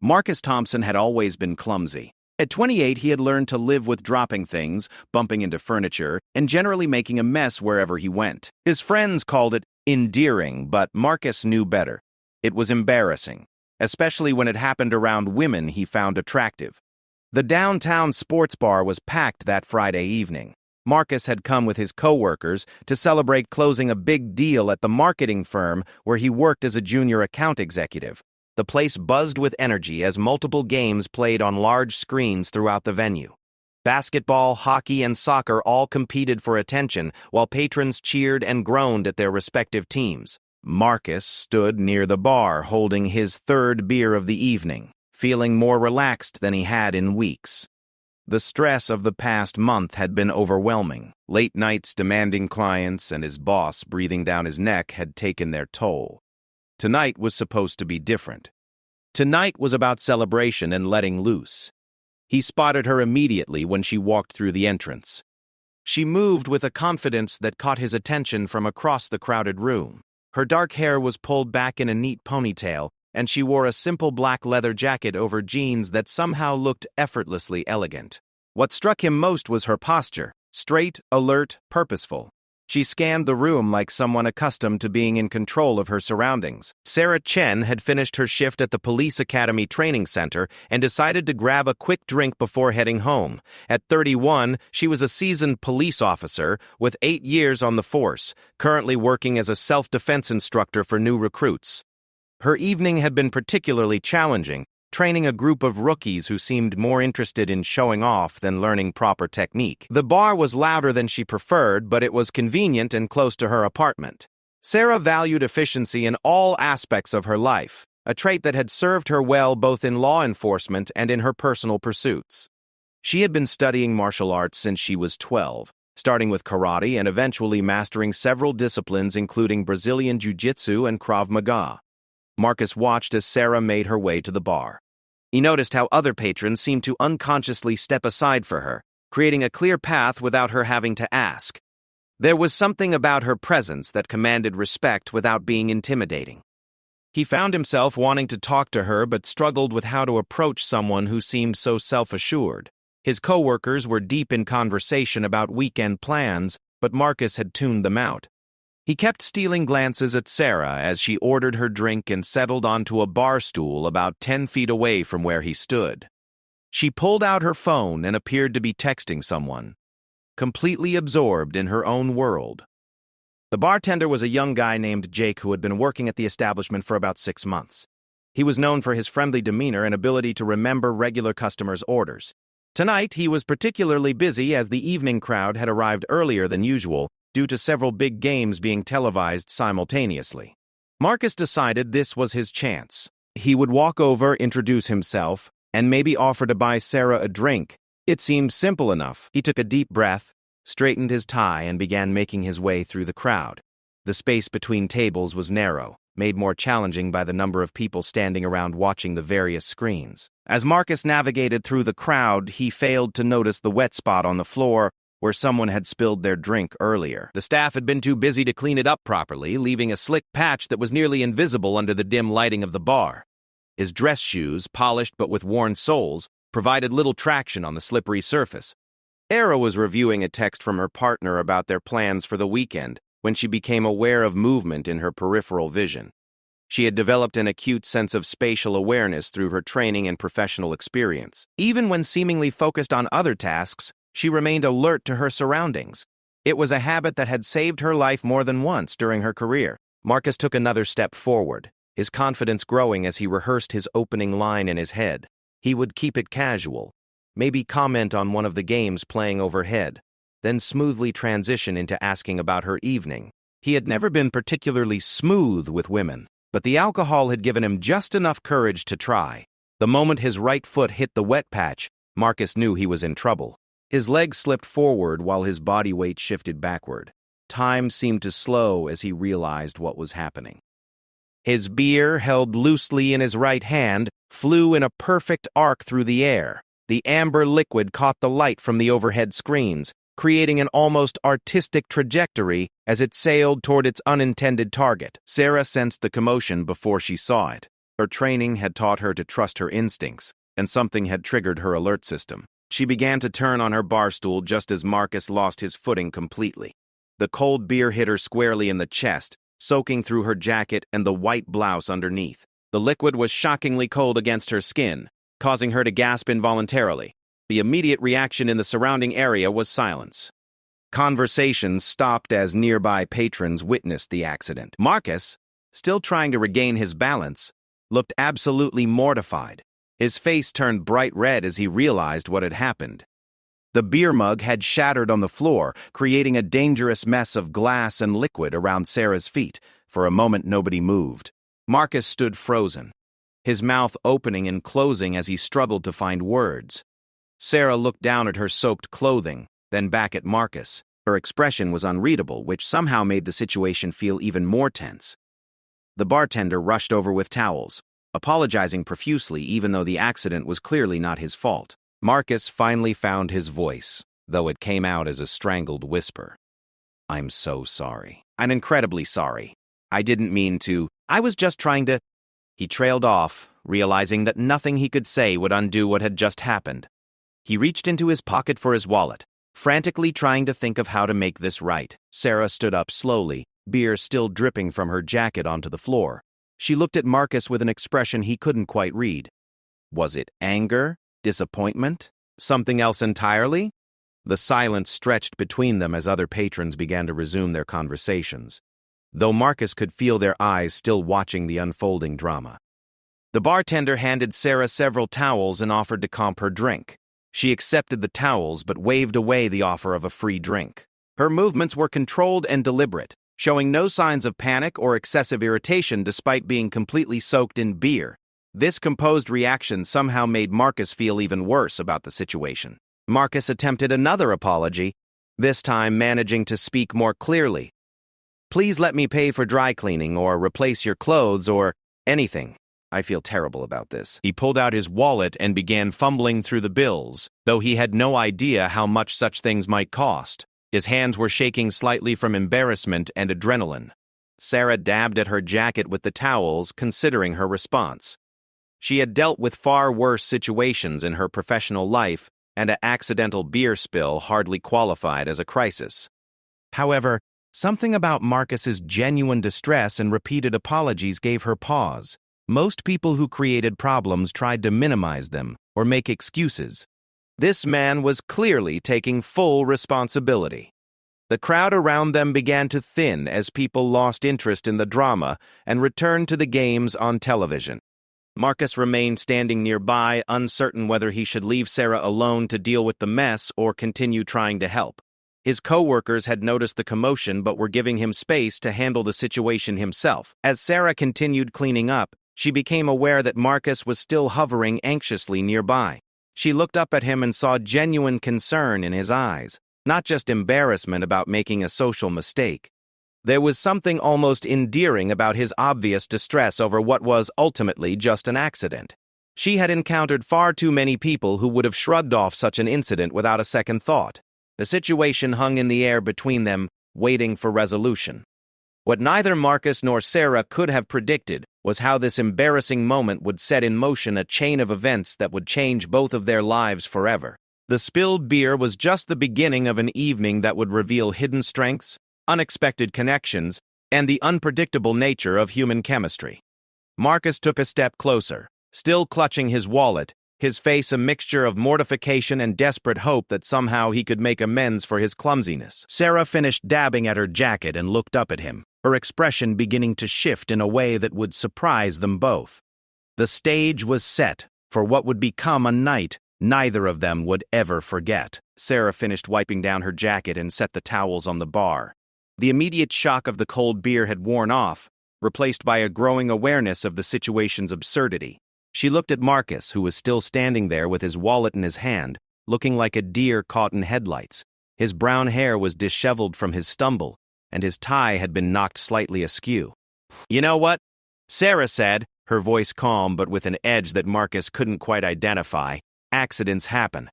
Marcus Thompson had always been clumsy. At 28, he had learned to live with dropping things, bumping into furniture, and generally making a mess wherever he went. His friends called it endearing, but Marcus knew better. It was embarrassing, especially when it happened around women he found attractive. The downtown sports bar was packed that Friday evening. Marcus had come with his coworkers to celebrate closing a big deal at the marketing firm where he worked as a junior account executive. The place buzzed with energy as multiple games played on large screens throughout the venue. Basketball, hockey, and soccer all competed for attention, while patrons cheered and groaned at their respective teams. Marcus stood near the bar holding his third beer of the evening, feeling more relaxed than he had in weeks. The stress of the past month had been overwhelming. Late nights demanding clients and his boss breathing down his neck had taken their toll. Tonight was supposed to be different. Tonight was about celebration and letting loose. He spotted her immediately when she walked through the entrance. She moved with a confidence that caught his attention from across the crowded room. Her dark hair was pulled back in a neat ponytail, and she wore a simple black leather jacket over jeans that somehow looked effortlessly elegant. What struck him most was her posture, straight, alert, purposeful. She scanned the room like someone accustomed to being in control of her surroundings. Sarah Chen had finished her shift at the Police Academy Training Center and decided to grab a quick drink before heading home. At 31, she was a seasoned police officer with 8 years on the force, currently working as a self-defense instructor for new recruits. Her evening had been particularly challenging, training a group of rookies who seemed more interested in showing off than learning proper technique. The bar was louder than she preferred, but it was convenient and close to her apartment. Sarah valued efficiency in all aspects of her life, a trait that had served her well both in law enforcement and in her personal pursuits. She had been studying martial arts since she was 12, starting with karate and eventually mastering several disciplines including Brazilian jiu-jitsu and Krav Maga. Marcus watched as Sarah made her way to the bar. He noticed how other patrons seemed to unconsciously step aside for her, creating a clear path without her having to ask. There was something about her presence that commanded respect without being intimidating. He found himself wanting to talk to her but struggled with how to approach someone who seemed so self-assured. His coworkers were deep in conversation about weekend plans, but Marcus had tuned them out. He kept stealing glances at Sarah as she ordered her drink and settled onto a bar stool about 10 feet away from where he stood. She pulled out her phone and appeared to be texting someone, completely absorbed in her own world. The bartender was a young guy named Jake who had been working at the establishment for about 6 months. He was known for his friendly demeanor and ability to remember regular customers' orders. Tonight, he was particularly busy as the evening crowd had arrived earlier than usual, due to several big games being televised simultaneously. Marcus decided this was his chance. He would walk over, introduce himself, and maybe offer to buy Sarah a drink. It seemed simple enough. He took a deep breath, straightened his tie, and began making his way through the crowd. The space between tables was narrow, made more challenging by the number of people standing around watching the various screens. As Marcus navigated through the crowd, he failed to notice the wet spot on the floor where someone had spilled their drink earlier. The staff had been too busy to clean it up properly, leaving a slick patch that was nearly invisible under the dim lighting of the bar. His dress shoes, polished but with worn soles, provided little traction on the slippery surface. Era was reviewing a text from her partner about their plans for the weekend when she became aware of movement in her peripheral vision. She had developed an acute sense of spatial awareness through her training and professional experience. Even when seemingly focused on other tasks, she remained alert to her surroundings. It was a habit that had saved her life more than once during her career. Marcus took another step forward, his confidence growing as he rehearsed his opening line in his head. He would keep it casual, maybe comment on one of the games playing overhead, then smoothly transition into asking about her evening. He had never been particularly smooth with women, but the alcohol had given him just enough courage to try. The moment his right foot hit the wet patch, Marcus knew he was in trouble. His legs slipped forward while his body weight shifted backward. Time seemed to slow as he realized what was happening. His beer, held loosely in his right hand, flew in a perfect arc through the air. The amber liquid caught the light from the overhead screens, creating an almost artistic trajectory as it sailed toward its unintended target. Sarah sensed the commotion before she saw it. Her training had taught her to trust her instincts, and something had triggered her alert system. She began to turn on her bar stool just as Marcus lost his footing completely. The cold beer hit her squarely in the chest, soaking through her jacket and the white blouse underneath. The liquid was shockingly cold against her skin, causing her to gasp involuntarily. The immediate reaction in the surrounding area was silence. Conversations stopped as nearby patrons witnessed the accident. Marcus, still trying to regain his balance, looked absolutely mortified. His face turned bright red as he realized what had happened. The beer mug had shattered on the floor, creating a dangerous mess of glass and liquid around Sarah's feet. For a moment, nobody moved. Marcus stood frozen, his mouth opening and closing as he struggled to find words. Sarah looked down at her soaked clothing, then back at Marcus. Her expression was unreadable, which somehow made the situation feel even more tense. The bartender rushed over with towels, apologizing profusely even though the accident was clearly not his fault. Marcus finally found his voice, though it came out as a strangled whisper. "I'm so sorry. I'm incredibly sorry. I didn't mean to. I was just trying to—" He trailed off, realizing that nothing he could say would undo what had just happened. He reached into his pocket for his wallet, frantically trying to think of how to make this right. Sarah stood up slowly, beer still dripping from her jacket onto the floor. She looked at Marcus with an expression he couldn't quite read. Was it anger? Disappointment? Something else entirely? The silence stretched between them as other patrons began to resume their conversations, though Marcus could feel their eyes still watching the unfolding drama. The bartender handed Sarah several towels and offered to comp her drink. She accepted the towels but waved away the offer of a free drink. Her movements were controlled and deliberate, showing no signs of panic or excessive irritation despite being completely soaked in beer. This composed reaction somehow made Marcus feel even worse about the situation. Marcus attempted another apology, this time managing to speak more clearly. "Please let me pay for dry cleaning or replace your clothes or anything. I feel terrible about this." He pulled out his wallet and began fumbling through the bills, though he had no idea how much such things might cost. His hands were shaking slightly from embarrassment and adrenaline. Sarah dabbed at her jacket with the towels, considering her response. She had dealt with far worse situations in her professional life, and an accidental beer spill hardly qualified as a crisis. However, something about Marcus's genuine distress and repeated apologies gave her pause. Most people who created problems tried to minimize them or make excuses. This man was clearly taking full responsibility. The crowd around them began to thin as people lost interest in the drama and returned to the games on television. Marcus remained standing nearby, uncertain whether he should leave Sarah alone to deal with the mess or continue trying to help. His co-workers had noticed the commotion but were giving him space to handle the situation himself. As Sarah continued cleaning up, she became aware that Marcus was still hovering anxiously nearby. She looked up at him and saw genuine concern in his eyes, not just embarrassment about making a social mistake. There was something almost endearing about his obvious distress over what was ultimately just an accident. She had encountered far too many people who would have shrugged off such an incident without a second thought. The situation hung in the air between them, waiting for resolution. What neither Marcus nor Sarah could have predicted was how this embarrassing moment would set in motion a chain of events that would change both of their lives forever. The spilled beer was just the beginning of an evening that would reveal hidden strengths, unexpected connections, and the unpredictable nature of human chemistry. Marcus took a step closer, still clutching his wallet, his face a mixture of mortification and desperate hope that somehow he could make amends for his clumsiness. Sarah finished dabbing at her jacket and looked up at him, her expression beginning to shift in a way that would surprise them both. The stage was set for what would become a night neither of them would ever forget. Sarah finished wiping down her jacket and set the towels on the bar. The immediate shock of the cold beer had worn off, replaced by a growing awareness of the situation's absurdity. She looked at Marcus, who was still standing there with his wallet in his hand, looking like a deer caught in headlights. His brown hair was disheveled from his stumble, and his tie had been knocked slightly askew. "You know what?" Sarah said, her voice calm but with an edge that Marcus couldn't quite identify. "Accidents happen."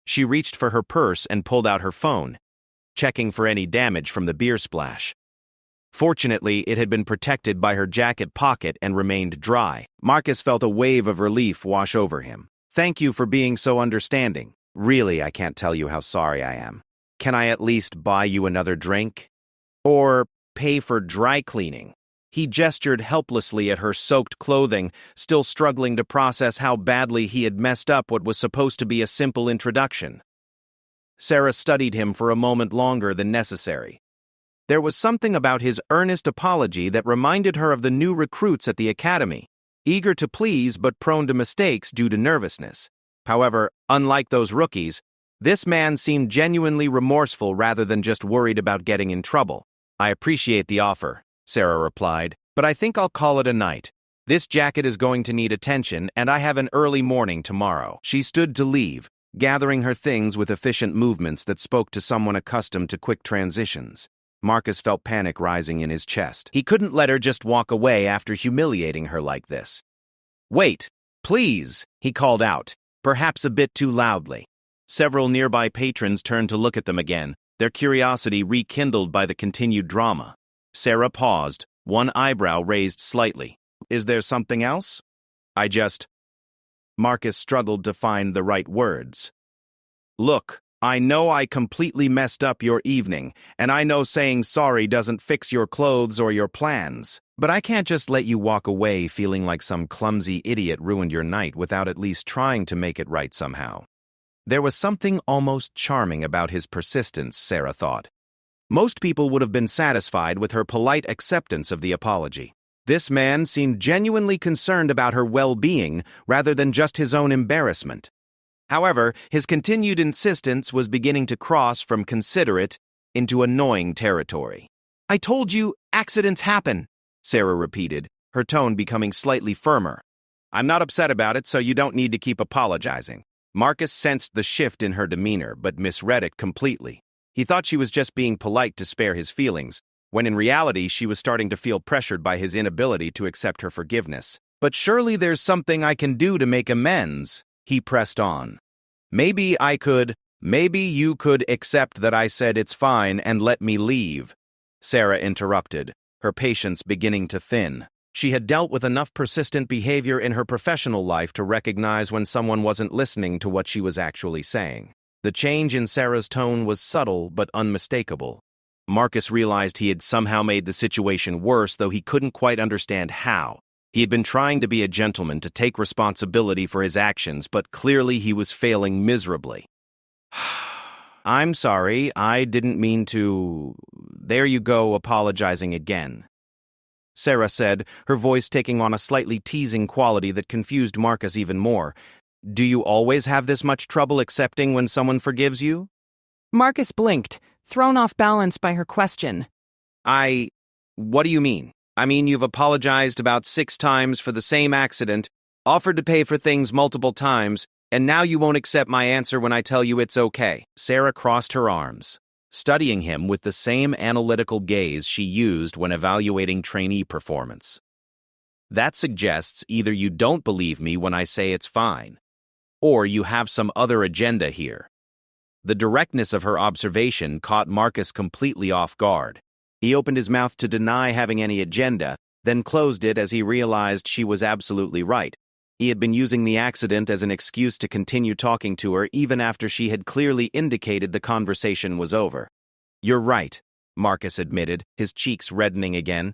She reached for her purse and pulled out her phone, checking for any damage from the beer splash. Fortunately, it had been protected by her jacket pocket and remained dry. Marcus felt a wave of relief wash over him. "Thank you for being so understanding. Really, I can't tell you how sorry I am. Can I at least buy you another drink? Or pay for dry cleaning?" He gestured helplessly at her soaked clothing, still struggling to process how badly he had messed up what was supposed to be a simple introduction. Sarah studied him for a moment longer than necessary. There was something about his earnest apology that reminded her of the new recruits at the academy, eager to please but prone to mistakes due to nervousness. However, unlike those rookies, this man seemed genuinely remorseful rather than just worried about getting in trouble. "I appreciate the offer," Sarah replied, "but I think I'll call it a night. This jacket is going to need attention, and I have an early morning tomorrow." She stood to leave, gathering her things with efficient movements that spoke to someone accustomed to quick transitions. Marcus felt panic rising in his chest. He couldn't let her just walk away after humiliating her like this. "Wait, please," he called out, perhaps a bit too loudly. Several nearby patrons turned to look at them again, their curiosity rekindled by the continued drama. Sarah paused, one eyebrow raised slightly. "Is there something else?" Marcus struggled to find the right words. "Look, I know I completely messed up your evening, and I know saying sorry doesn't fix your clothes or your plans. But I can't just let you walk away feeling like some clumsy idiot ruined your night without at least trying to make it right somehow." There was something almost charming about his persistence, Sarah thought. Most people would have been satisfied with her polite acceptance of the apology. This man seemed genuinely concerned about her well-being rather than just his own embarrassment. However, his continued insistence was beginning to cross from considerate into annoying territory. "I told you, accidents happen," Sarah repeated, her tone becoming slightly firmer. "I'm not upset about it, so you don't need to keep apologizing." Marcus sensed the shift in her demeanor, but misread it completely. He thought she was just being polite to spare his feelings, when in reality she was starting to feel pressured by his inability to accept her forgiveness. "But surely there's something I can do to make amends," he pressed on. Maybe you could accept that I said it's fine and let me leave," Sarah interrupted, her patience beginning to thin. She had dealt with enough persistent behavior in her professional life to recognize when someone wasn't listening to what she was actually saying. The change in Sarah's tone was subtle but unmistakable. Marcus realized he had somehow made the situation worse, though he couldn't quite understand how. He had been trying to be a gentleman, to take responsibility for his actions, but clearly he was failing miserably. "I'm sorry, I didn't mean to..." "There you go, apologizing again," Sarah said, her voice taking on a slightly teasing quality that confused Marcus even more. "Do you always have this much trouble accepting when someone forgives you?" Marcus blinked, thrown off balance by her question. What do you mean? I mean, you've apologized about 6 times for the same accident, offered to pay for things multiple times, and now you won't accept my answer when I tell you it's okay." Sarah crossed her arms, studying him with the same analytical gaze she used when evaluating trainee performance. "That suggests either you don't believe me when I say it's fine, or you have some other agenda here." The directness of her observation caught Marcus completely off guard. He opened his mouth to deny having any agenda, then closed it as he realized she was absolutely right. He had been using the accident as an excuse to continue talking to her even after she had clearly indicated the conversation was over. "You're right," Marcus admitted, his cheeks reddening again.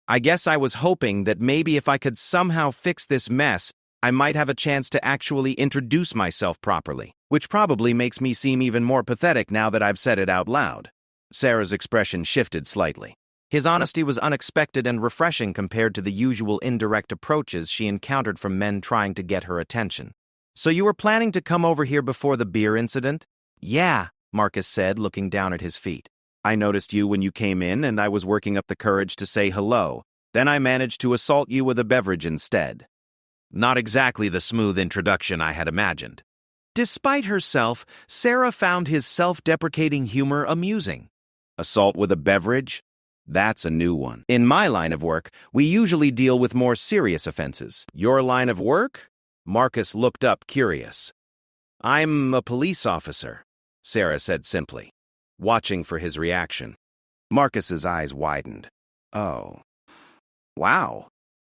"I guess I was hoping that maybe if I could somehow fix this mess, I might have a chance to actually introduce myself properly, which probably makes me seem even more pathetic now that I've said it out loud." Sarah's expression shifted slightly. His honesty was unexpected and refreshing compared to the usual indirect approaches she encountered from men trying to get her attention. "So you were planning to come over here before the beer incident?" "Yeah," Marcus said, looking down at his feet. "I noticed you when you came in, and I was working up the courage to say hello. Then I managed to assault you with a beverage instead." Not exactly the smooth introduction I had imagined. Despite herself, Sarah found his self-deprecating humor amusing. Assault with a beverage? That's a new one. In my line of work, we usually deal with more serious offenses. Your line of work? Marcus looked up, curious. "I'm a police officer," Sarah said simply, watching for his reaction. Marcus's eyes widened. Oh, wow.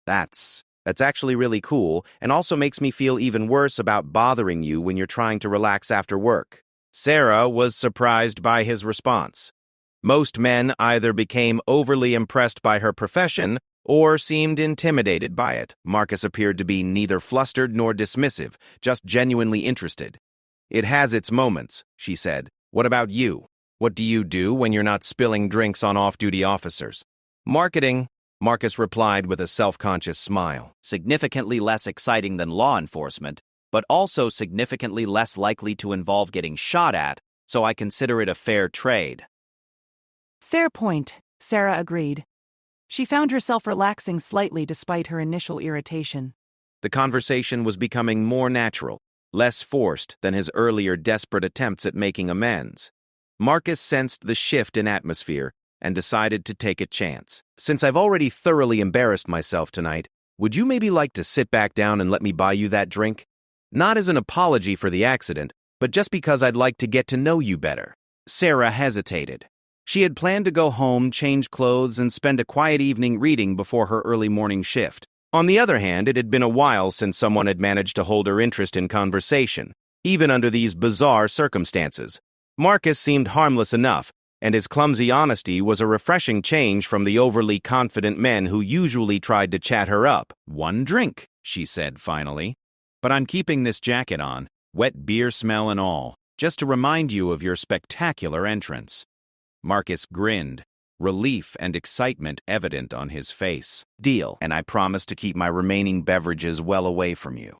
That's actually really cool and also makes me feel even worse about bothering you when you're trying to relax after work. Sarah was surprised by his response. Most men either became overly impressed by her profession or seemed intimidated by it. Marcus appeared to be neither flustered nor dismissive, just genuinely interested. It has its moments, she said. What about you? What do you do when you're not spilling drinks on off-duty officers? Marketing, Marcus replied with a self-conscious smile. Significantly less exciting than law enforcement, but also significantly less likely to involve getting shot at, so I consider it a fair trade. Fair point, Sarah agreed. She found herself relaxing slightly despite her initial irritation. The conversation was becoming more natural, less forced than his earlier desperate attempts at making amends. Marcus sensed the shift in atmosphere and decided to take a chance. Since I've already thoroughly embarrassed myself tonight, would you maybe like to sit back down and let me buy you that drink? Not as an apology for the accident, but just because I'd like to get to know you better. Sarah hesitated. She had planned to go home, change clothes, and spend a quiet evening reading before her early morning shift. On the other hand, it had been a while since someone had managed to hold her interest in conversation, even under these bizarre circumstances. Marcus seemed harmless enough, and his clumsy honesty was a refreshing change from the overly confident men who usually tried to chat her up. "One drink," she said finally. "But I'm keeping this jacket on, wet beer smell and all, just to remind you of your spectacular entrance." Marcus grinned, relief and excitement evident on his face. "Deal, and I promise to keep my remaining beverages well away from you."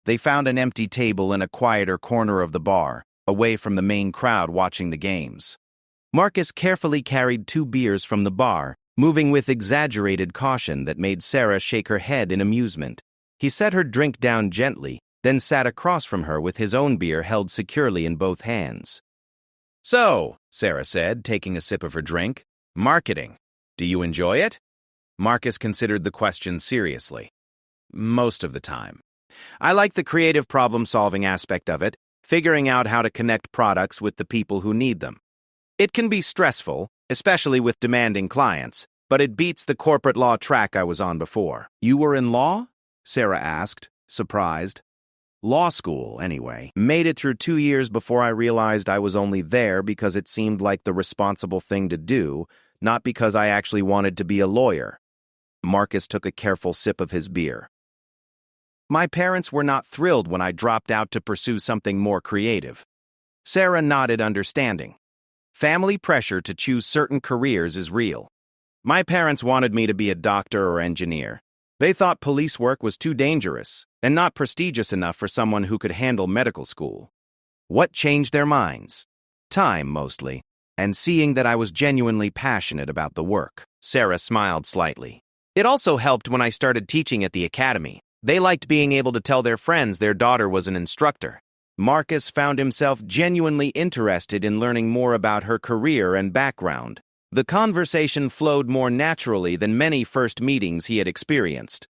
They found an empty table in a quieter corner of the bar, away from the main crowd watching the games. Marcus carefully carried 2 beers from the bar, moving with exaggerated caution that made Sarah shake her head in amusement. He set her drink down gently, then sat across from her with his own beer held securely in both hands. "So," Sarah said, taking a sip of her drink, "marketing. Do you enjoy it?" Marcus considered the question seriously. "Most of the time. I like the creative problem-solving aspect of it, figuring out how to connect products with the people who need them. It can be stressful, especially with demanding clients, but it beats the corporate law track I was on before." "You were in law?" Sarah asked, surprised. "Law school, anyway. Made it through 2 years before I realized I was only there because it seemed like the responsible thing to do, not because I actually wanted to be a lawyer." Marcus took a careful sip of his beer. "My parents were not thrilled when I dropped out to pursue something more creative." Sarah nodded understanding. "Family pressure to choose certain careers is real. My parents wanted me to be a doctor or engineer. They thought police work was too dangerous and not prestigious enough for someone who could handle medical school. What changed their minds? Time, mostly, and seeing that I was genuinely passionate about the work." Sarah smiled slightly. "It also helped when I started teaching at the academy. They liked being able to tell their friends their daughter was an instructor." Marcus found himself genuinely interested in learning more about her career and background. The conversation flowed more naturally than many first meetings he had experienced.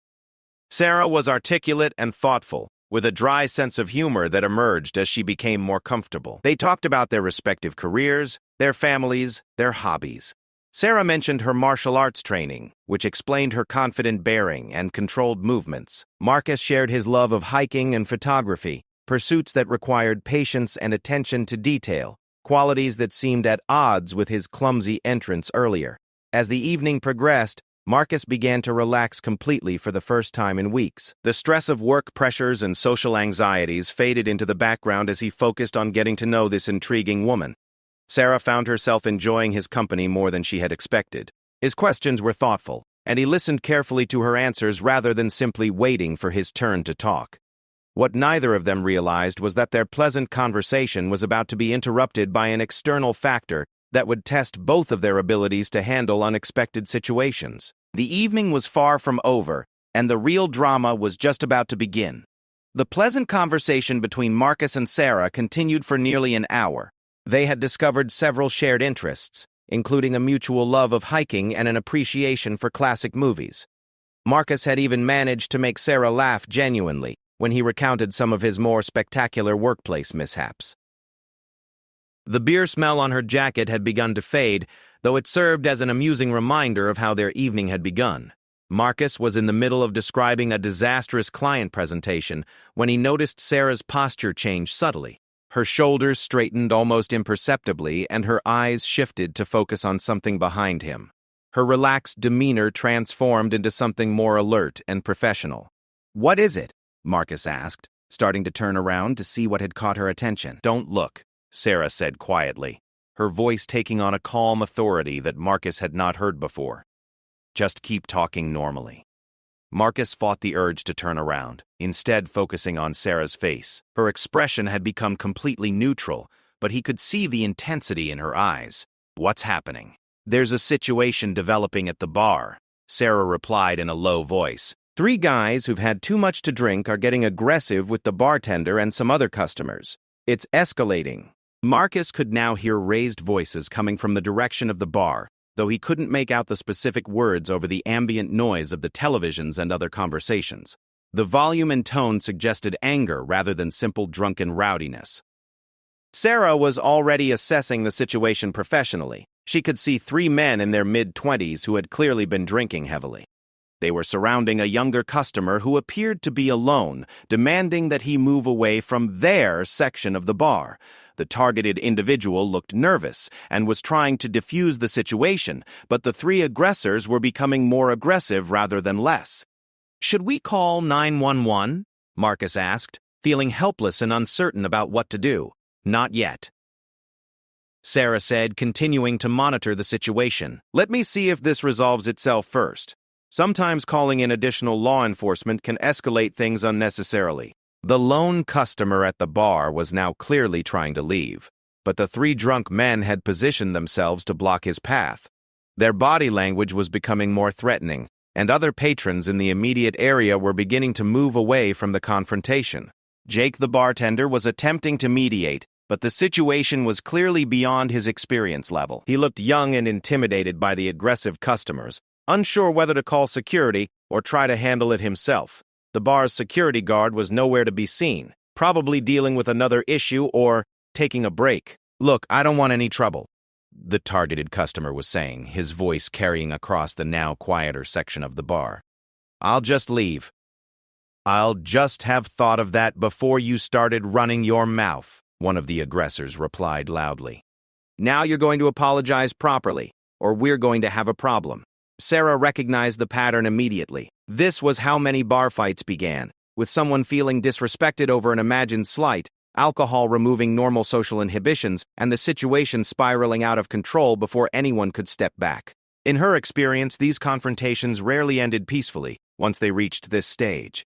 Sarah was articulate and thoughtful, with a dry sense of humor that emerged as she became more comfortable. They talked about their respective careers, their families, their hobbies. Sarah mentioned her martial arts training, which explained her confident bearing and controlled movements. Marcus shared his love of hiking and photography, pursuits that required patience and attention to detail, qualities that seemed at odds with his clumsy entrance earlier. As the evening progressed, Marcus began to relax completely for the first time in weeks. The stress of work pressures and social anxieties faded into the background as he focused on getting to know this intriguing woman. Sarah found herself enjoying his company more than she had expected. His questions were thoughtful, and he listened carefully to her answers rather than simply waiting for his turn to talk. What neither of them realized was that their pleasant conversation was about to be interrupted by an external factor that would test both of their abilities to handle unexpected situations. The evening was far from over, and the real drama was just about to begin. The pleasant conversation between Marcus and Sarah continued for nearly an hour. They had discovered several shared interests, including a mutual love of hiking and an appreciation for classic movies. Marcus had even managed to make Sarah laugh genuinely when he recounted some of his more spectacular workplace mishaps. The beer smell on her jacket had begun to fade, though it served as an amusing reminder of how their evening had begun. Marcus was in the middle of describing a disastrous client presentation when he noticed Sarah's posture change subtly. Her shoulders straightened almost imperceptibly, and her eyes shifted to focus on something behind him. Her relaxed demeanor transformed into something more alert and professional. "What is it?" Marcus asked, starting to turn around to see what had caught her attention. "Don't look," Sarah said quietly, her voice taking on a calm authority that Marcus had not heard before. "Just keep talking normally." Marcus fought the urge to turn around, instead focusing on Sarah's face. Her expression had become completely neutral, but he could see the intensity in her eyes. "What's happening?" "There's a situation developing at the bar," Sarah replied in a low voice. "3 guys who've had too much to drink are getting aggressive with the bartender and some other customers. It's escalating." Marcus could now hear raised voices coming from the direction of the bar, though he couldn't make out the specific words over the ambient noise of the televisions and other conversations. The volume and tone suggested anger rather than simple drunken rowdiness. Sarah was already assessing the situation professionally. She could see 3 men in their mid-20s who had clearly been drinking heavily. They were surrounding a younger customer who appeared to be alone, demanding that he move away from their section of the bar. The targeted individual looked nervous and was trying to defuse the situation, but the 3 aggressors were becoming more aggressive rather than less. "Should we call 911?" Marcus asked, feeling helpless and uncertain about what to do. "Not yet," Sarah said, continuing to monitor the situation. "Let me see if this resolves itself first. Sometimes calling in additional law enforcement can escalate things unnecessarily." The lone customer at the bar was now clearly trying to leave, but the 3 drunk men had positioned themselves to block his path. Their body language was becoming more threatening, and other patrons in the immediate area were beginning to move away from the confrontation. Jake, the bartender, was attempting to mediate, but the situation was clearly beyond his experience level. He looked young and intimidated by the aggressive customers, unsure whether to call security or try to handle it himself. The bar's security guard was nowhere to be seen, probably dealing with another issue or taking a break. "Look, I don't want any trouble," the targeted customer was saying, his voice carrying across the now quieter section of the bar. "I'll just leave." "I'll just have thought of that before you started running your mouth," one of the aggressors replied loudly. "Now you're going to apologize properly, or we're going to have a problem." Sarah recognized the pattern immediately. This was how many bar fights began, with someone feeling disrespected over an imagined slight, alcohol removing normal social inhibitions, and the situation spiraling out of control before anyone could step back. In her experience, these confrontations rarely ended peacefully once they reached this stage.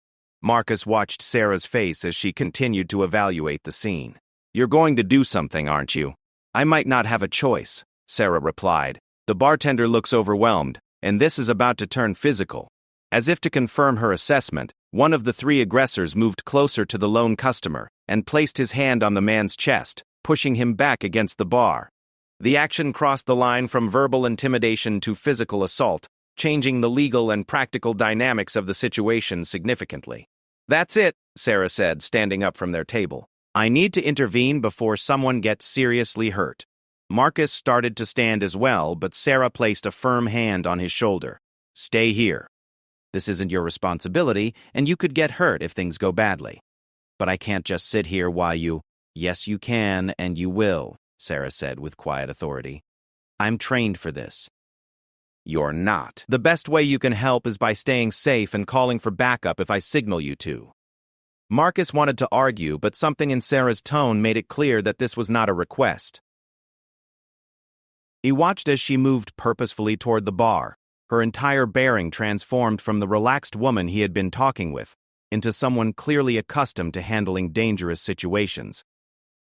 Marcus watched Sarah's face as she continued to evaluate the scene. "You're going to do something, aren't you?" "I might not have a choice," Sarah replied. The bartender looks overwhelmed, and this is about to turn physical. As if to confirm her assessment, one of the 3 aggressors moved closer to the lone customer and placed his hand on the man's chest, pushing him back against the bar. The action crossed the line from verbal intimidation to physical assault, changing the legal and practical dynamics of the situation significantly. "That's it," Sarah said, standing up from their table. "I need to intervene before someone gets seriously hurt." Marcus started to stand as well, but Sarah placed a firm hand on his shoulder. "Stay here. This isn't your responsibility, and you could get hurt if things go badly." "But I can't just sit here while you—" "Yes, you can, and you will," Sarah said with quiet authority. "I'm trained for this." "You're not. The best way you can help is by staying safe and calling for backup if I signal you to." Marcus wanted to argue, but something in Sarah's tone made it clear that this was not a request. He watched as she moved purposefully toward the bar, her entire bearing transformed from the relaxed woman he had been talking with into someone clearly accustomed to handling dangerous situations.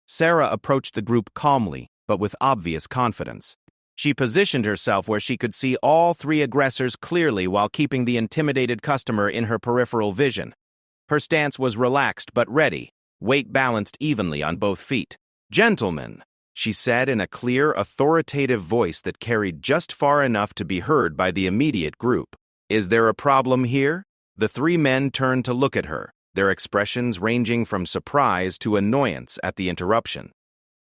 Sarah approached the group calmly, but with obvious confidence. She positioned herself where she could see all 3 aggressors clearly while keeping the intimidated customer in her peripheral vision. Her stance was relaxed but ready, weight balanced evenly on both feet. "Gentlemen," she said in a clear, authoritative voice that carried just far enough to be heard by the immediate group. "Is there a problem here?" The 3 men turned to look at her, their expressions ranging from surprise to annoyance at the interruption.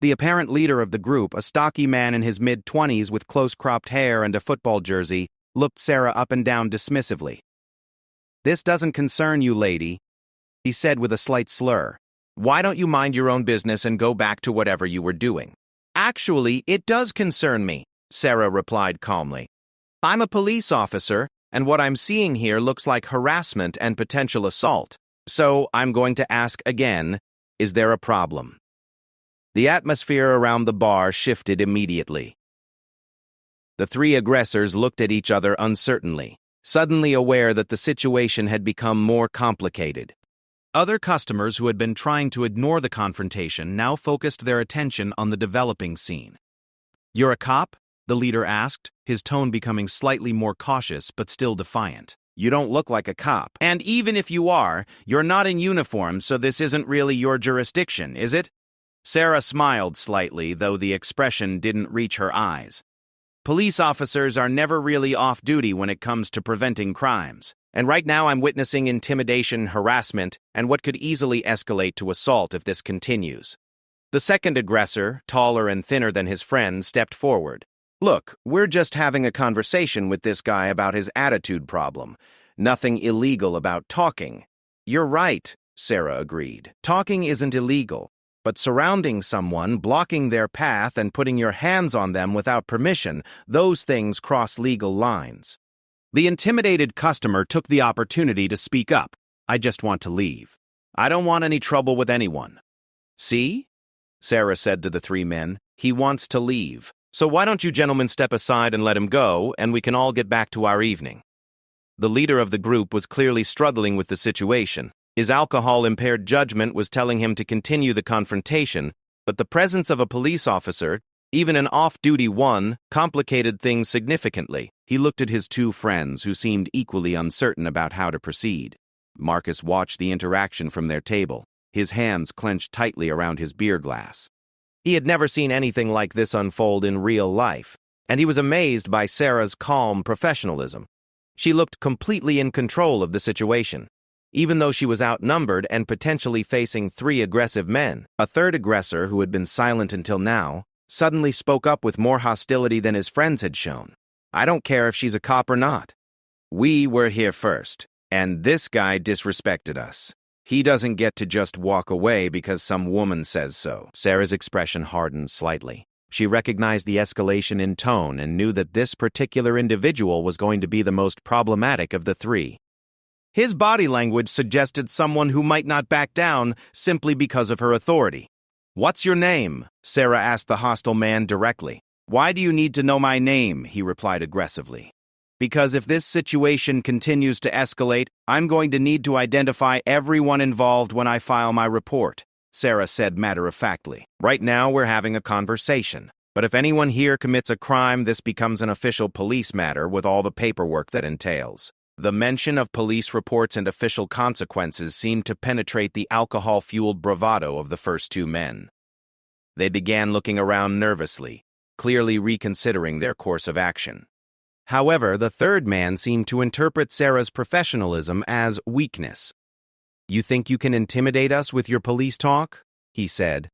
The apparent leader of the group, a stocky man in his mid-20s with close-cropped hair and a football jersey, looked Sarah up and down dismissively. "This doesn't concern you, lady," he said with a slight slur. "Why don't you mind your own business and go back to whatever you were doing?" "Actually, it does concern me," Sarah replied calmly. "I'm a police officer, and what I'm seeing here looks like harassment and potential assault. So I'm going to ask again, is there a problem?" The atmosphere around the bar shifted immediately. The three aggressors looked at each other uncertainly, suddenly aware that the situation had become more complicated. Other customers who had been trying to ignore the confrontation now focused their attention on the developing scene. "You're a cop?" the leader asked, his tone becoming slightly more cautious but still defiant. "You don't look like a cop. And even if you are, you're not in uniform, so this isn't really your jurisdiction, is it?" Sarah smiled slightly, though the expression didn't reach her eyes. "Police officers are never really off-duty when it comes to preventing crimes. And right now I'm witnessing intimidation, harassment, and what could easily escalate to assault if this continues." The second aggressor, taller and thinner than his friend, stepped forward. "Look, we're just having a conversation with this guy about his attitude problem. Nothing illegal about talking." "You're right," Sarah agreed. "Talking isn't illegal. But surrounding someone, blocking their path, and putting your hands on them without permission, those things cross legal lines." The intimidated customer took the opportunity to speak up. "I just want to leave. I don't want any trouble with anyone." "See?" Sarah said to the three men. "He wants to leave. So why don't you gentlemen step aside and let him go, and we can all get back to our evening." The leader of the group was clearly struggling with the situation. His alcohol-impaired judgment was telling him to continue the confrontation, but the presence of a police officer, even an off-duty one, complicated things significantly. He looked at his two friends, who seemed equally uncertain about how to proceed. Marcus watched the interaction from their table, his hands clenched tightly around his beer glass. He had never seen anything like this unfold in real life, and he was amazed by Sarah's calm professionalism. She looked completely in control of the situation. Even though she was outnumbered and potentially facing three aggressive men, a third aggressor, who had been silent until now, suddenly spoke up with more hostility than his friends had shown. "I don't care if she's a cop or not. We were here first, and this guy disrespected us. He doesn't get to just walk away because some woman says so." Sarah's expression hardened slightly. She recognized the escalation in tone and knew that this particular individual was going to be the most problematic of the three. His body language suggested someone who might not back down simply because of her authority. "What's your name?" Sarah asked the hostile man directly. "Why do you need to know my name?" he replied aggressively. "Because if this situation continues to escalate, I'm going to need to identify everyone involved when I file my report," Sarah said matter-of-factly. "Right now we're having a conversation. But if anyone here commits a crime, this becomes an official police matter with all the paperwork that entails." The mention of police reports and official consequences seemed to penetrate the alcohol-fueled bravado of the first two men. They began looking around nervously, clearly reconsidering their course of action. However, the third man seemed to interpret Sarah's professionalism as weakness. "You think you can intimidate us with your police talk?" he said,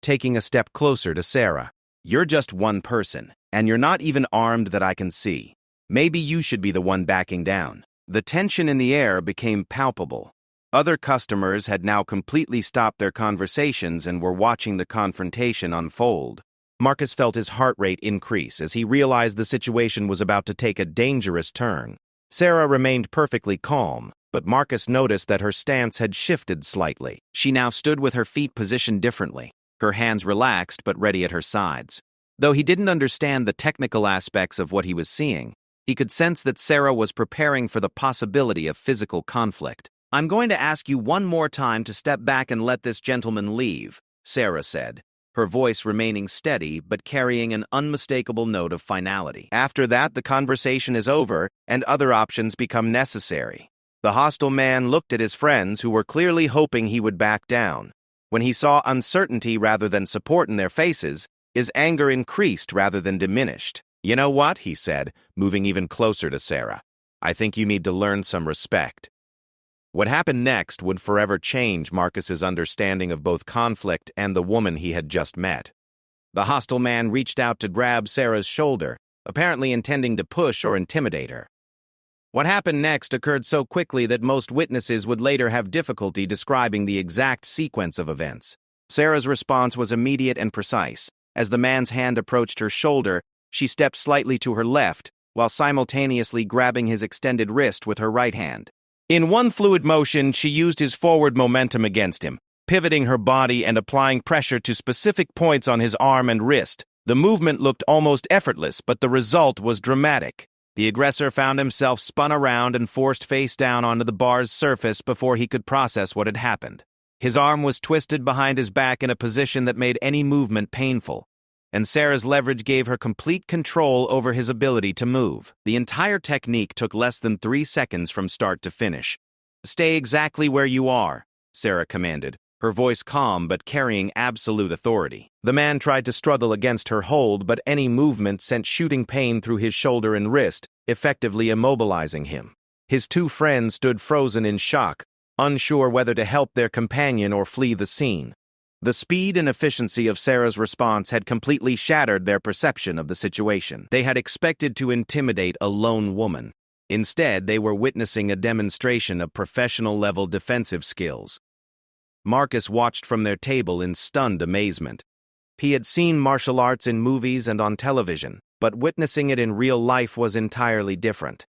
taking a step closer to Sarah. "You're just one person, and you're not even armed that I can see. Maybe you should be the one backing down." The tension in the air became palpable. Other customers had now completely stopped their conversations and were watching the confrontation unfold. Marcus felt his heart rate increase as he realized the situation was about to take a dangerous turn. Sarah remained perfectly calm, but Marcus noticed that her stance had shifted slightly. She now stood with her feet positioned differently, her hands relaxed but ready at her sides. Though he didn't understand the technical aspects of what he was seeing, he could sense that Sarah was preparing for the possibility of physical conflict. "I'm going to ask you one more time to step back and let this gentleman leave," Sarah said, her voice remaining steady but carrying an unmistakable note of finality. "After that, the conversation is over and other options become necessary." The hostile man looked at his friends, who were clearly hoping he would back down. When he saw uncertainty rather than support in their faces, his anger increased rather than diminished. "You know what?" he said, moving even closer to Sarah. "I think you need to learn some respect." What happened next would forever change Marcus's understanding of both conflict and the woman he had just met. The hostile man reached out to grab Sarah's shoulder, apparently intending to push or intimidate her. What happened next occurred so quickly that most witnesses would later have difficulty describing the exact sequence of events. Sarah's response was immediate and precise. As the man's hand approached her shoulder, she stepped slightly to her left, while simultaneously grabbing his extended wrist with her right hand. In one fluid motion, she used his forward momentum against him, pivoting her body and applying pressure to specific points on his arm and wrist. The movement looked almost effortless, but the result was dramatic. The aggressor found himself spun around and forced face down onto the bar's surface before he could process what had happened. His arm was twisted behind his back in a position that made any movement painful, and Sarah's leverage gave her complete control over his ability to move. The entire technique took less than 3 seconds from start to finish. "Stay exactly where you are," Sarah commanded, her voice calm but carrying absolute authority. The man tried to struggle against her hold, but any movement sent shooting pain through his shoulder and wrist, effectively immobilizing him. His 2 friends stood frozen in shock, unsure whether to help their companion or flee the scene. The speed and efficiency of Sarah's response had completely shattered their perception of the situation. They had expected to intimidate a lone woman. Instead, they were witnessing a demonstration of professional-level defensive skills. Marcus watched from their table in stunned amazement. He had seen martial arts in movies and on television, but witnessing it in real life was entirely different.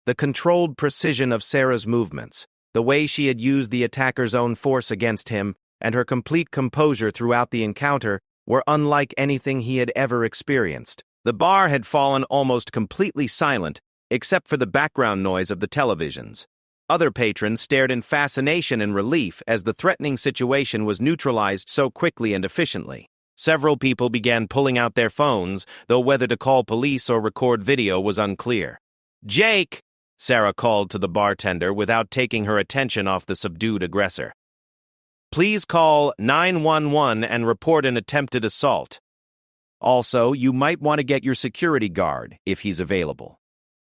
The controlled precision of Sarah's movements, the way she had used the attacker's own force against him, and her complete composure throughout the encounter were unlike anything he had ever experienced. The bar had fallen almost completely silent, except for the background noise of the televisions. Other patrons stared in fascination and relief as the threatening situation was neutralized so quickly and efficiently. Several people began pulling out their phones, though whether to call police or record video was unclear. "Jake!" Sarah called to the bartender without taking her attention off the subdued aggressor. "Please call 911 and report an attempted assault. Also, you might want to get your security guard, if he's available."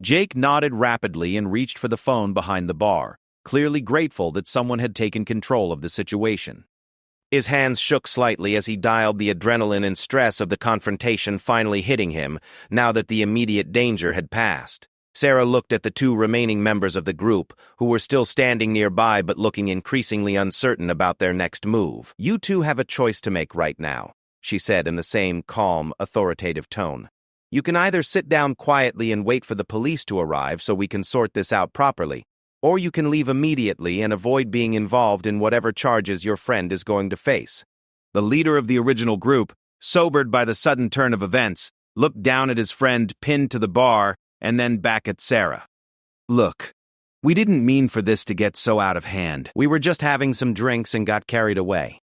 Jake nodded rapidly and reached for the phone behind the bar, clearly grateful that someone had taken control of the situation. His hands shook slightly as he dialed, the adrenaline and stress of the confrontation finally hitting him, now that the immediate danger had passed. Sarah looked at the 2 remaining members of the group, who were still standing nearby but looking increasingly uncertain about their next move. "You 2 have a choice to make right now," she said in the same calm, authoritative tone. "You can either sit down quietly and wait for the police to arrive so we can sort this out properly, or you can leave immediately and avoid being involved in whatever charges your friend is going to face." The leader of the original group, sobered by the sudden turn of events, looked down at his friend pinned to the bar and then back at Sarah. "Look, we didn't mean for this to get so out of hand. We were just having some drinks and got carried away."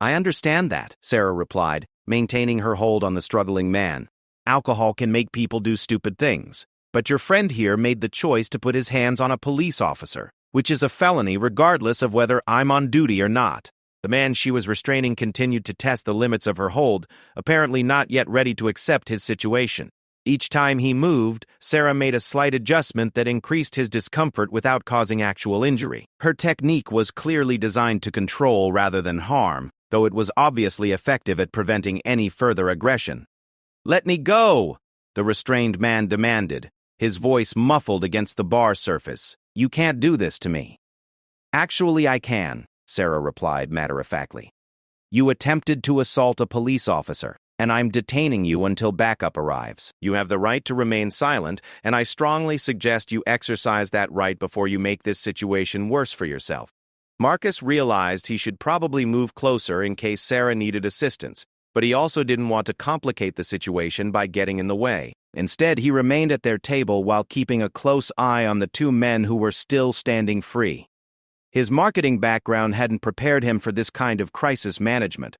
"I understand that," Sarah replied, maintaining her hold on the struggling man. "Alcohol can make people do stupid things. But your friend here made the choice to put his hands on a police officer, which is a felony regardless of whether I'm on duty or not." The man she was restraining continued to test the limits of her hold, apparently not yet ready to accept his situation. Each time he moved, Sarah made a slight adjustment that increased his discomfort without causing actual injury. Her technique was clearly designed to control rather than harm, though it was obviously effective at preventing any further aggression. "Let me go!" the restrained man demanded, his voice muffled against the bar surface. "You can't do this to me." "Actually, I can," Sarah replied matter-of-factly. "You attempted to assault a police officer, and I'm detaining you until backup arrives. You have the right to remain silent, and I strongly suggest you exercise that right before you make this situation worse for yourself." Marcus realized he should probably move closer in case Sarah needed assistance, but he also didn't want to complicate the situation by getting in the way. Instead, he remained at their table while keeping a close eye on the 2 men who were still standing free. His marketing background hadn't prepared him for this kind of crisis management,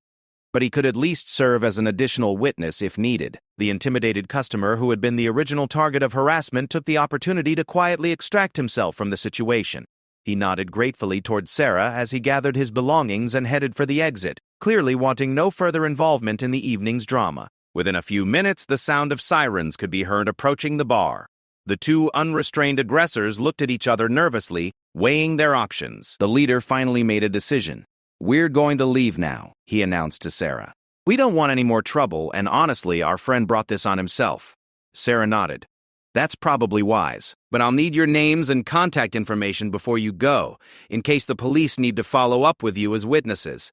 but he could at least serve as an additional witness if needed. The intimidated customer who had been the original target of harassment took the opportunity to quietly extract himself from the situation. He nodded gratefully toward Sarah as he gathered his belongings and headed for the exit, clearly wanting no further involvement in the evening's drama. Within a few minutes, the sound of sirens could be heard approaching the bar. The 2 unrestrained aggressors looked at each other nervously, weighing their options. The leader finally made a decision. "We're going to leave now," he announced to Sarah. We don't want any more trouble, and honestly, our friend brought this on himself. Sarah nodded. That's probably wise, but I'll need your names and contact information before you go, in case the police need to follow up with you as witnesses.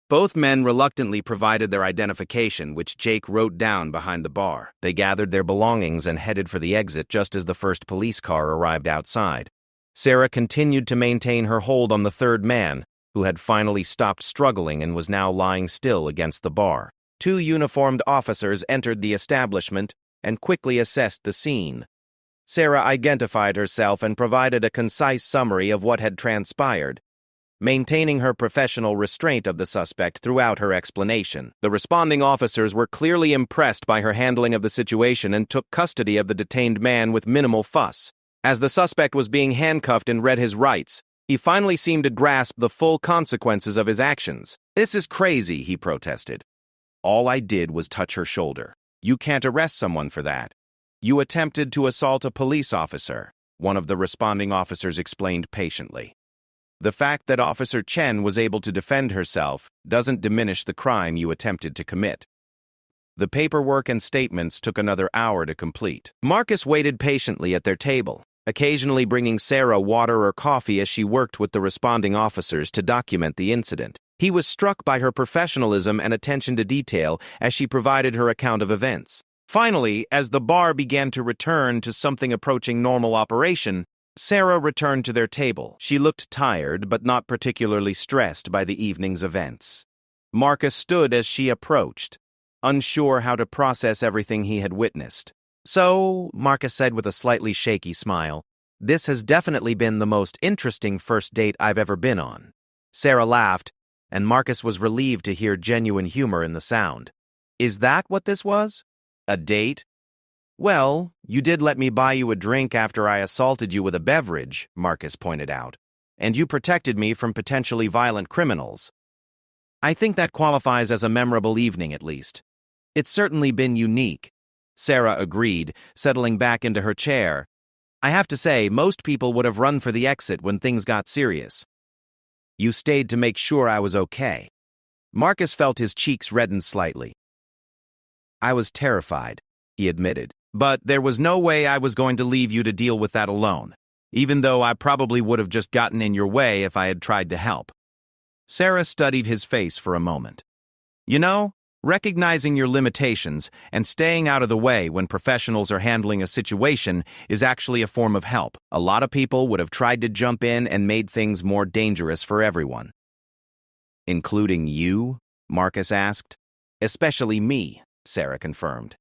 Both men reluctantly provided their identification, which Jake wrote down behind the bar. They gathered their belongings and headed for the exit just as the first police car arrived outside. Sarah continued to maintain her hold on the third man, who had finally stopped struggling and was now lying still against the bar. 2 uniformed officers entered the establishment and quickly assessed the scene. Sarah identified herself and provided a concise summary of what had transpired, maintaining her professional restraint of the suspect throughout her explanation. The responding officers were clearly impressed by her handling of the situation and took custody of the detained man with minimal fuss. As the suspect was being handcuffed and read his rights, he finally seemed to grasp the full consequences of his actions. "This is crazy," he protested. "All I did was touch her shoulder. You can't arrest someone for that. You attempted to assault a police officer," one of the responding officers explained patiently. "The fact that Officer Chen was able to defend herself doesn't diminish the crime you attempted to commit." The paperwork and statements took another hour to complete. Marcus waited patiently at their table, occasionally bringing Sarah water or coffee as she worked with the responding officers to document the incident. He was struck by her professionalism and attention to detail as she provided her account of events. Finally, as the bar began to return to something approaching normal operation, Sarah returned to their table. She looked tired, but not particularly stressed by the evening's events. Marcus stood as she approached, unsure how to process everything he had witnessed. "So," Marcus said with a slightly shaky smile, "this has definitely been the most interesting first date I've ever been on." Sarah laughed, and Marcus was relieved to hear genuine humor in the sound. "Is that what this was? A date?" "Well, you did let me buy you a drink after I assaulted you with a beverage," Marcus pointed out, "and you protected me from potentially violent criminals. I think that qualifies as a memorable evening, at least." "It's certainly been unique," Sarah agreed, settling back into her chair. "I have to say, most people would have run for the exit when things got serious. You stayed to make sure I was okay." Marcus felt his cheeks redden slightly. "I was terrified," he admitted, "but there was no way I was going to leave you to deal with that alone, even though I probably would have just gotten in your way if I had tried to help." Sarah studied his face for a moment. "You know, recognizing your limitations and staying out of the way when professionals are handling a situation is actually a form of help. A lot of people would have tried to jump in and made things more dangerous for everyone." "Including you?" Marcus asked. "Especially me," Sarah confirmed.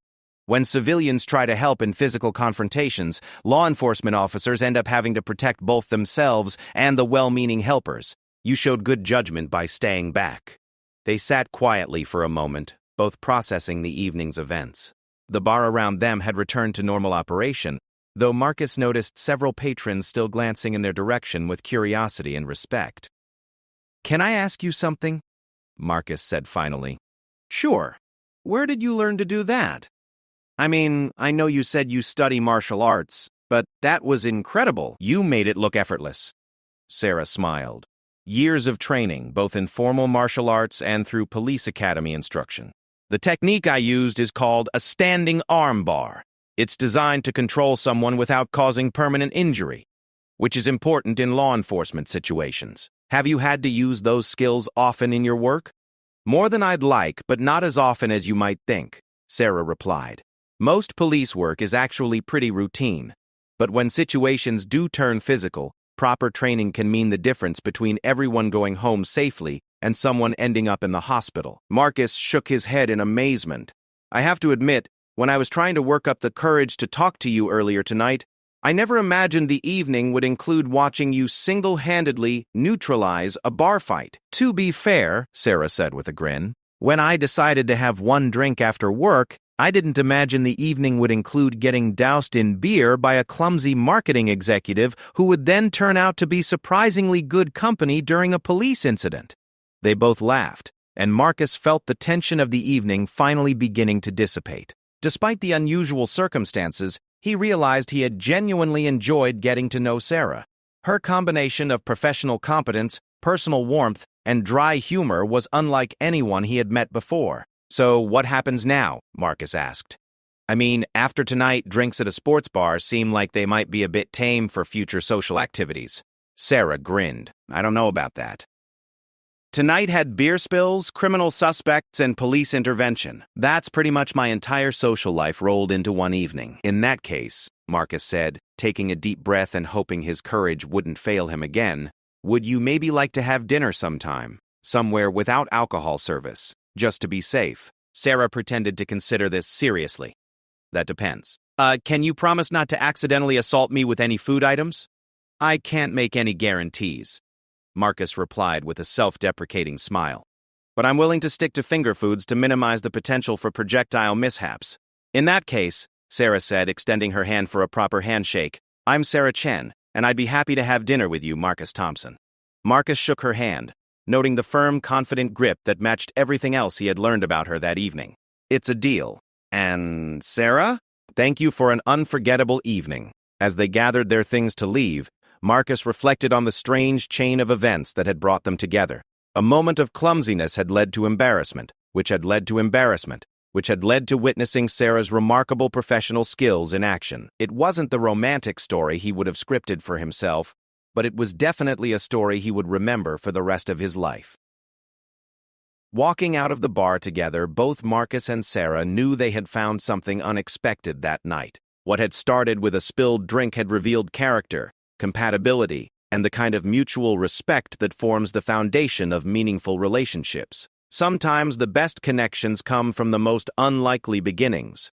"When civilians try to help in physical confrontations, law enforcement officers end up having to protect both themselves and the well-meaning helpers. You showed good judgment by staying back." They sat quietly for a moment, both processing the evening's events. The bar around them had returned to normal operation, though Marcus noticed several patrons still glancing in their direction with curiosity and respect. "Can I ask you something?" Marcus said finally. "Sure. Where did you learn to do that? I mean, I know you said you study martial arts, but that was incredible. You made it look effortless." Sarah smiled. "Years of training, both in formal martial arts and through police academy instruction. The technique I used is called a standing arm bar. It's designed to control someone without causing permanent injury, which is important in law enforcement situations. Have you had to use those skills often in your work?" "More than I'd like, but not as often as you might think," Sarah replied. "Most police work is actually pretty routine, but when situations do turn physical, proper training can mean the difference between everyone going home safely and someone ending up in the hospital." Marcus shook his head in amazement. "I have to admit, when I was trying to work up the courage to talk to you earlier tonight, I never imagined the evening would include watching you single-handedly neutralize a bar fight." "To be fair," Sarah said with a grin, "when I decided to have one drink after work, I didn't imagine the evening would include getting doused in beer by a clumsy marketing executive who would then turn out to be surprisingly good company during a police incident." They both laughed, and Marcus felt the tension of the evening finally beginning to dissipate. Despite the unusual circumstances, he realized he had genuinely enjoyed getting to know Sarah. Her combination of professional competence, personal warmth, and dry humor was unlike anyone he had met before. "So what happens now?" Marcus asked. "I mean, after tonight, drinks at a sports bar seem like they might be a bit tame for future social activities." Sarah grinned. "I don't know about that. Tonight had beer spills, criminal suspects, and police intervention. That's pretty much my entire social life rolled into one evening." "In that case," Marcus said, taking a deep breath and hoping his courage wouldn't fail him again, "would you maybe like to have dinner sometime? Somewhere without alcohol service, just to be safe?" Sarah pretended to consider this seriously. "That depends. Can you promise not to accidentally assault me with any food items?" "I can't make any guarantees," Marcus replied with a self-deprecating smile. "But I'm willing to stick to finger foods to minimize the potential for projectile mishaps." "In that case," Sarah said, extending her hand for a proper handshake, "I'm Sarah Chen, and I'd be happy to have dinner with you, Marcus Thompson." Marcus shook her hand, noting the firm, confident grip that matched everything else he had learned about her that evening. "It's a deal. And Sarah, thank you for an unforgettable evening." As they gathered their things to leave, Marcus reflected on the strange chain of events that had brought them together. A moment of clumsiness had led to embarrassment, which had led to embarrassment, which had led to witnessing Sarah's remarkable professional skills in action. It wasn't the romantic story he would have scripted for himself, but it was definitely a story he would remember for the rest of his life. Walking out of the bar together, both Marcus and Sarah knew they had found something unexpected that night. What had started with a spilled drink had revealed character, compatibility, and the kind of mutual respect that forms the foundation of meaningful relationships. Sometimes the best connections come from the most unlikely beginnings.